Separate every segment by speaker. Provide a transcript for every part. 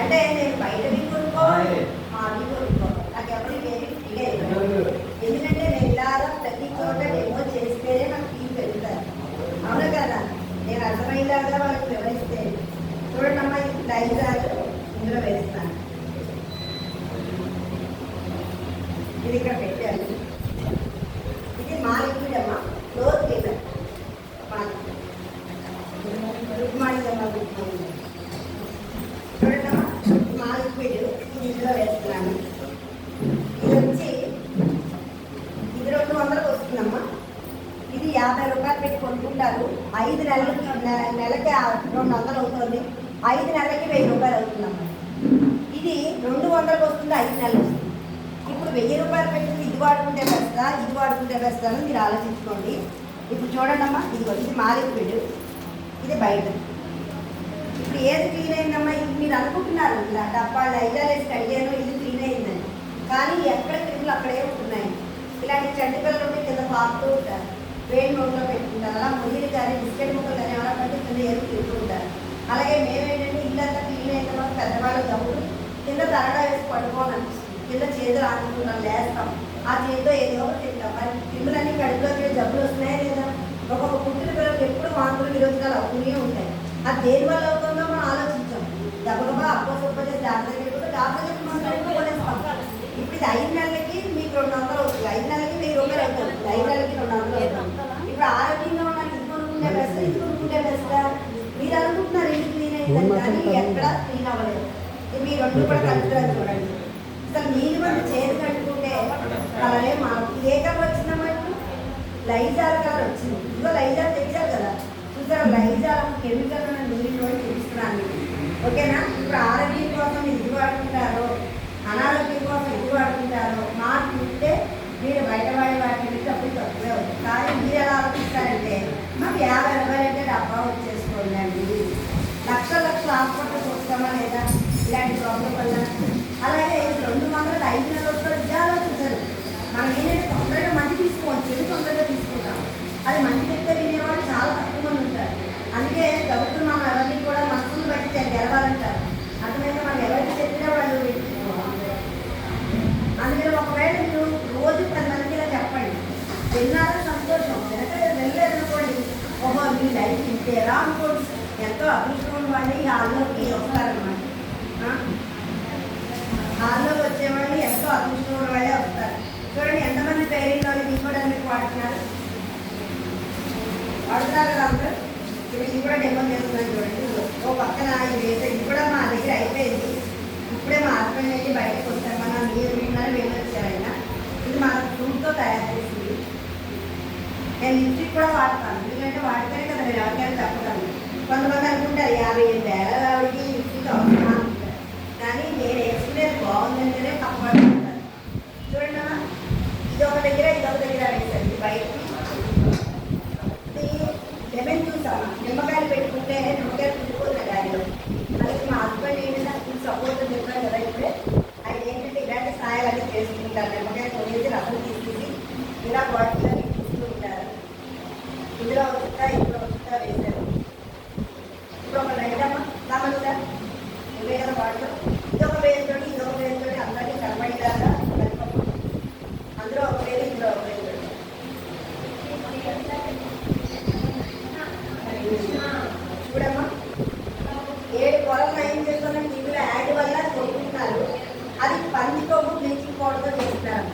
Speaker 1: అంటే నేను బయటవి కొనుక్కోవాలి, అవి కొనుక్కోవాలి, నాకు ఎవరి వేరే ఫ్రీగా ఇవ్వాలి. ఎందుకంటే నేను ఇలాగా ప్రతి చోట డెమో చేస్తేనే నాకు ఫీ పెరుగుతారు. అవును కదా, నేను అర్థమయ్యేలాగా వాళ్ళకి వివరిస్తే. చూడండి అమ్మా, ఇది లైజాలు ఇందులో వేస్తాను. ఇది ఇక్కడ పెట్టాను. ఇది మా లిక్విడ్ అమ్మా, ఫ్లోర్ క్లీనర్. గుడ్ మార్నింగ్ అమ్మా, గుడ్ మార్నింగ్. చూడండి అమ్మా, మా లిక్విడ్ ఇది ఇందులో వేస్తున్నాను. ఇది వచ్చి ఇది 200కు వస్తుందమ్మా. ఇది 50 రూపాయలు పెట్టి కొనుక్కుంటారు. 5 నెలలకి నెలకి 200 అవుతుంది. 5 నెలలకి 1000 రూపాయలు అవుతుందమ్మా. ఇది 200కు వస్తుంది, 5 నెలలు వస్తుంది. ఇప్పుడు 1000 రూపాయలు పెట్టింది ఇది వాడుకుంటే బెస్టా, ఇది వాడుకుంటే బెస్టా అని మీరు ఆలోచించుకోండి. ఇప్పుడు చూడండి అమ్మా, ఇది మా లిక్విడ్, ఇది బయట. ఇప్పుడు ఏది క్లీన్ అయిందమ్మా? ఇది మీరు అనుకుంటున్నారు ఇలా డబ్బాలు ఐదాలేసి కడిగాను, ఇది క్లీన్ అయిందని. కానీ ఎక్కడ క్రిములు అక్కడే ఉంటున్నాయి. ఇలాంటి చెడ్డ పిల్లలు ఉంటే కింద పాకుతూ ఉంటారు, వేడి నోట్లో పెట్టుకుంటారు. అలా ముగిలి కానీ బిస్కెట్ ముక్కలు కానీ ఎవరైనా పట్టి కింద ఏరు తింటూ ఉంటారు. అలాగే మేమేంటంటే ఇల్లంతా క్లీన్ అయిన తర్వాత పెద్దవాళ్ళు తప్పుడు కింద తరడా వేసి పడుకోవాలనిపిస్తుంది. కింద చేతులు ఆడుకుంటాం, లేస్తాం, ఆ చేతితో ఏదో ఒకటి తింటాం. మరి క్రిములన్నీ కడుపులోకి జబ్బులు వస్తున్నాయా లేదా? ఒక్కొక్క పుట్టిన పిల్లలకు ఎప్పుడు వాంతులు విరోధకాలు అవుతూనే ఉంటాయి. అది దేని వల్ల అవుతుందో మనం ఆలోచించాం. గబగబా అప్ప చేసి డాక్టర్ దగ్గరికి మనం కొనేస్తాం. ఇప్పుడు ఇది 5 నెలలకి మీకు 200 అవుతుంది, 5 నెలలకి 1000 రూపాయలు అవుతుంది, 5 నెలలకి 200 అవుతుంది. ఇప్పుడు ఆరోగ్యంగా ఉన్నాను, ఇది కొనుక్కుంటే బెస్ట్, ఇది కొనుక్కుంటే బెస్టా? మీరు అనుకుంటున్నారు ఇది క్లీన్ అయిందని, కానీ ఎక్కడ క్లీన్ అవ్వలేదు. ఇది మీ 2 కూడా కలుపుతారు చూడండి. అసలు మీరు మనం చేతి కట్టుకుంటే కలరే మాకు ఏ కలర్ వచ్చిందమ్మా? లైజాల్ కలర్ వచ్చింది. ఇదిగో లైజాల్ తెచ్చారు కదా, చూసారు? లైజాల్ కెమికల్ నీళ్ళు తెలుస్తున్నాను. ఓకేనా? ఇప్పుడు ఆరోగ్యం కోసం ఇది వాడుకుంటారో, అనారోగ్యం కోసం ఇది వాడుకుంటారో మాకు ఉంటే మీరు బయట వాటి నుంచి అప్పుడు తక్కువే అవుతుంది. కానీ మీరు ఎలా ఆలోచిస్తారంటే మాకు 50 రూపాయలు అంటే డబ్బా వచ్చేసుకోండి అండి, లక్షల హాస్పిటల్ చూస్తామా లేదా ఇలాంటి ప్రాబ్లం వల్ల. అలాగే 200 5 నెలల వస్తారు ఇది ఆలోచించారు. మనం ఏంటంటే తొందరగా మంచి తీసుకోవచ్చు, చెడు తొందరగా తీసుకుంటాం. అది మంచి చెప్తే వినేవాళ్ళు చాలా తక్కువ మంది ఉంటారు. అందుకే ప్రభుత్వం మనం ఎవరిని కూడా మనసును బట్టి గెలవాలంటారు. అర్థమైతే మనం ఎవరికి చెప్పినా వాళ్ళు అందుకని ఒకవేళ మీరు రోజు 10 మందికి ఇలా చెప్పండి, విన్నారో సంతోషం, వెళ్ళలేదనుకోండి ఓహో మీ లైఫ్ ఇంతేలా అనుకోండి. ఎంతో అదృష్టం వాళ్ళు ఈ హాల్లోకి వస్తారనమాట. హాల్లోకి వచ్చేవాళ్ళు ఎంతో అదృష్టం వాళ్ళే వస్తారు. చూడండి ఎంతమంది పేరెంట్ వాళ్ళు తీసుకోవడానికి వాడుతున్నారు కదా అందరూ. ఇప్పుడు ఇది కూడా డెమో చేస్తున్నాను చూడండి. ఓ పక్కన ఇది వేసే ఇది కూడా మా దగ్గర అయిపోయింది. ఇప్పుడే మా హస్బెండ్ అయితే బయటకు వస్తారు. మన మీరు విన్నారు వెళ్ళొచ్చారైనా. ఇది మా ఫ్రూట్తో తయారు చేసింది. నేను లిప్స్టిక్ కూడా వాడతాను, ఎందుకంటే వాడితేనే కదా నేను ఎవరికైనా చెప్పగలను. కొంతమంది అనుకుంటారు 55,000 ఆవిడకి లిప్స్టిక్ అవసరమా అనుకుంటారు. కానీ నేను వేసుకునేది బాగుందంటేనే తప్పడుతుంటాను. చూడండి అమ్మా, ఇదొక దగ్గర ఇదొక దగ్గర వేసండి. బయటకి లెమన్ జ్యూస్ అమ్మా, నిమ్మకాయలు పెట్టుకుంటే నిమ్మకాయలు పిండిపోతుంది గాలిలో. అలాగే మా హస్బెండ్ ఏంటంటే ఫుల్ సపోర్ట్ చెప్పాను కదా ఇప్పుడే. ఆయన ఏంటంటే ఇలాంటి స్థాయిలన్నీ చేసుకుంటారు. నిమ్మకాయ కొనేసి రసం తీసుకుని ఇలా బాటిల్లో తీసుకుంటూ ఉంటారు. ఇందులో వస్తుందా ఇందులో వస్తుందా వేశారు. ఇప్పుడు ఒక రైతమ్మ రామలుగా ఇవే కదా బాటిలో ఇదొక వేరుతోటి ఇదొక వేరుతోటి అందరికీ కనబడేలాగా కలిపి అందులో ఒక వేరు ఇందులో ఒక వేరు. చూడమ్మా 7 పొలం ఏం చేస్తున్నాం టీవీలో యాడ్ వల్ల కొనుక్కుంటున్నారు. అది పంది కొవ్వు బ్లీచింగ్ పౌడర్తో చేస్తున్నారు.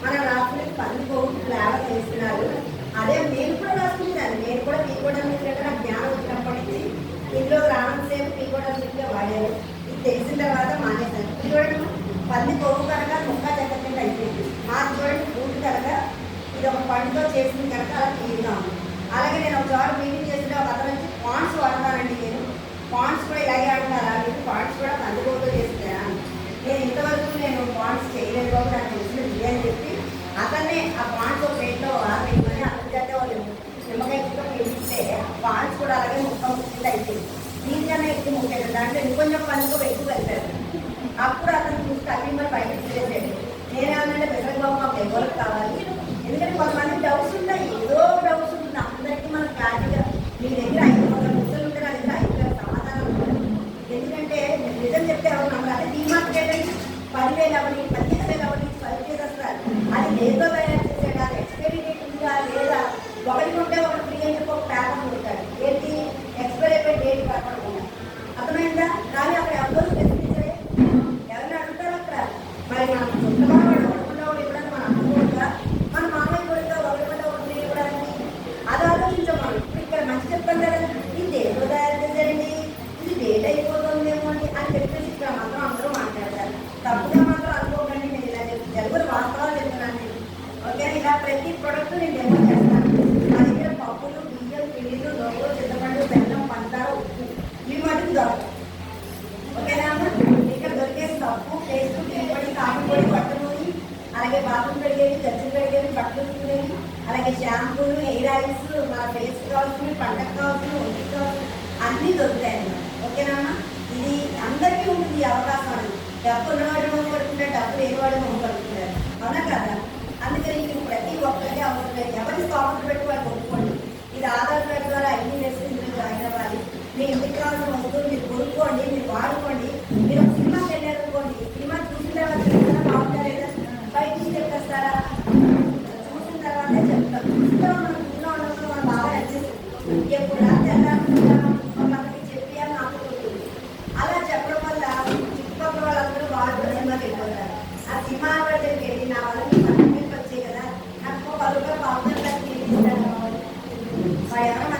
Speaker 1: మనం రాసుకుని పంది కొవ్వు ఫ్లేవర్ చేస్తున్నారు. అదే నేను కూడా రాసుకుంటాను. నేను కూడా టీ కూడా నాకు జ్ఞానం వచ్చినప్పటి నుంచి ఇంట్లో రావడం సేపు టీ కూడా వాడాను. ఇది తెలిసిన తర్వాత మానేశాను. చూడండి పంది కొవ్వు కనుక ముక్క చెక్కగా అయిపోయింది. మాకు చూడండి ఫ్రూట్ కనుక ఇది ఒక పండుతో చేసింది కనుక అలా క్లీన్గా ఉంది. అలాగే నేను ఒక చోట మీటింగ్ చేసిన ఒక అతను వచ్చి పాండ్స్ వాడతానండి. నేను పాండ్స్ కూడా ఇలాగే ఆడుతున్నారా, మీకు పాండ్స్ కూడా పందుకోతో చేస్తున్నాను. నేను ఇంతవరకు నేను పాండ్స్ చేయలేదు కాబట్టి నాకు తెలిసినది అని చెప్పి అతన్నే ఆ పాండ్స్ ఒక ప్లేట్లో ఆపేయమని అతని చేత వాళ్ళు నిమ్మకాయ చుట్టూ వేస్తే పాండ్స్ కూడా అలాగే ముక్క ముక్కింది అయిపోయింది. దీనికన్నా ఎక్కువ ముఖ్యంగా దాంట్లో ఇంకొంచెం పండుగ ఎక్కువ కలిపారు. అప్పుడు అతను చూసి కలిపి బయటకు తీసేసాడు. నేనేమన్నా పెద్దబాబు మాకు ఎవరికి కావాలి, ఎందుకంటే కొంతమంది డౌట్స్ ఉంటాయి, ఏదో డౌట్స్ ఉంటుంది. అందరికీ మనకు క్లారిటీగా మీ దగ్గర 500 ముక్కలు ఉంటే నా దగ్గర 5,000 సమాధానం ఉంటుంది. ఎందుకంటే నిజం చెప్తే ఎవరు నమ్మరు. అదే డీమార్ట్కి వెళ్ళండి 10,000 అవ్వండి 15,000 అవ్వండి 5,000 వస్తారు. అది దేంతో తయారు చేసాడు, అది ఎక్స్పైరీ డేట్ ఉందా లేదా, ఒకటి ఉంటే ఒకటి ఫ్రీ అని చెప్పి ఒక పేపర్ ఉంటాడు. ఏంటి ఎక్స్పైరీ అయిపోయి డేట్ పేపర్ కూడా అర్థమైందా? కానీ అక్కడ ఎవరు స్పెసిఫిక్ ఎవరిని అడుగుతారు అక్కడ. మరి మనం చుట్టవాడు ఒకటి ఇవ్వడానికి మనం అనుకోవద్దా? మన మామయ్య కొడుతా ఒకటి ఒకటి ఇవ్వడానికి అది ఆలోచించాం మనం. ఇక్కడ మంచి చెప్పాను కదా, ఇది దేంతో తయారు చేశారండి, ఇది డేట్ అయిపోతుందేమో అని చెప్పేసి ఇక్కడ మాత్రం అందరూ మాట్లాడతారు. తప్పుగా మాత్రం అనుకోకండి, నేను ఇలా తెలుగులో వాస్తవాలు చెప్తున్నాను. ఓకే, ఇలా ప్రతి ప్రొడక్ట్ నేను డెమో చేస్తాను. నా దగ్గర పప్పులు, బియ్యం, పిండిలు, లోపలు, చింతపండు, బెల్లం, పంచదార, ఉప్పు ఇవి మటుకు దొరకదు. ఓకేనా అమ్మ? ఇక్కడ దొరికే సబ్బు, పేస్ట్, టీ పొడి, కాఫీ పొడి, బట్టలు నూనె, అలాగే బాత్రూమ్ కడిగేవి, గచ్చులు కడిగేవి, బట్టలు ఉతుకునేవి, అలాగే షాంపూలు, హెయిర్ ఆయిల్స్, మన ఫేస్ కావాల్సినవి, పంటకు కావాల్సినవి, ఒంటికి కావాల్సినవి అన్నీ దొరుకుతాయి అన్నమాట. ఓకేనా అమ్మ? ఇది అందరికీ ఉంటుంది ఈ అవకాశం అని. డబ్బు ఉన్నవాడు మొహం కడుకుంటారు, డబ్బు లేనివాడు మొహం కడుకుంటారు. అవునా కదా? అందుకని మీకు ప్రతి ఒక్కరికి అవసరం. ఎవరి స్తోమత పెట్టి వాళ్ళు కొనుక్కోండి. ఇది ఆధార్ కార్డు ద్వారా అన్ని రెసిడెన్సీలు జాయిన్ అవ్వాలి. మీ ఇంటికి కావాల్సిన వస్తువులు మీరు కొనుక్కోండి, మీరు వాడుకోండి. మీరు ఒక సినిమాకి వెళ్ళారు అనుకోండి, సినిమా చూసిన తర్వాత ఏదైనా బాగుందా లేదా బయట నుంచి చెప్పేస్తారా? చూసిన తర్వాతే చెప్తాం. చూస్తూ మనం ఇంట్లో ఉన్నప్పుడు మనం బాగా నచ్చేస్తుంది. ఎప్పుడు మనకి చెప్పి అని ఆపుకుంటుంది. అలా చెప్పడం వల్ల చుట్టుపక్కల వాళ్ళందరూ వాళ్ళు సినిమాకి వెళ్ళిపోతారు. ఆ సినిమా దగ్గరికి వెళ్ళి నా వల్ల మీకు వచ్చాయి కదా, నాకు 10 రూపాయలు బాగుంటుంది తీస్తాను. ఎవరైనా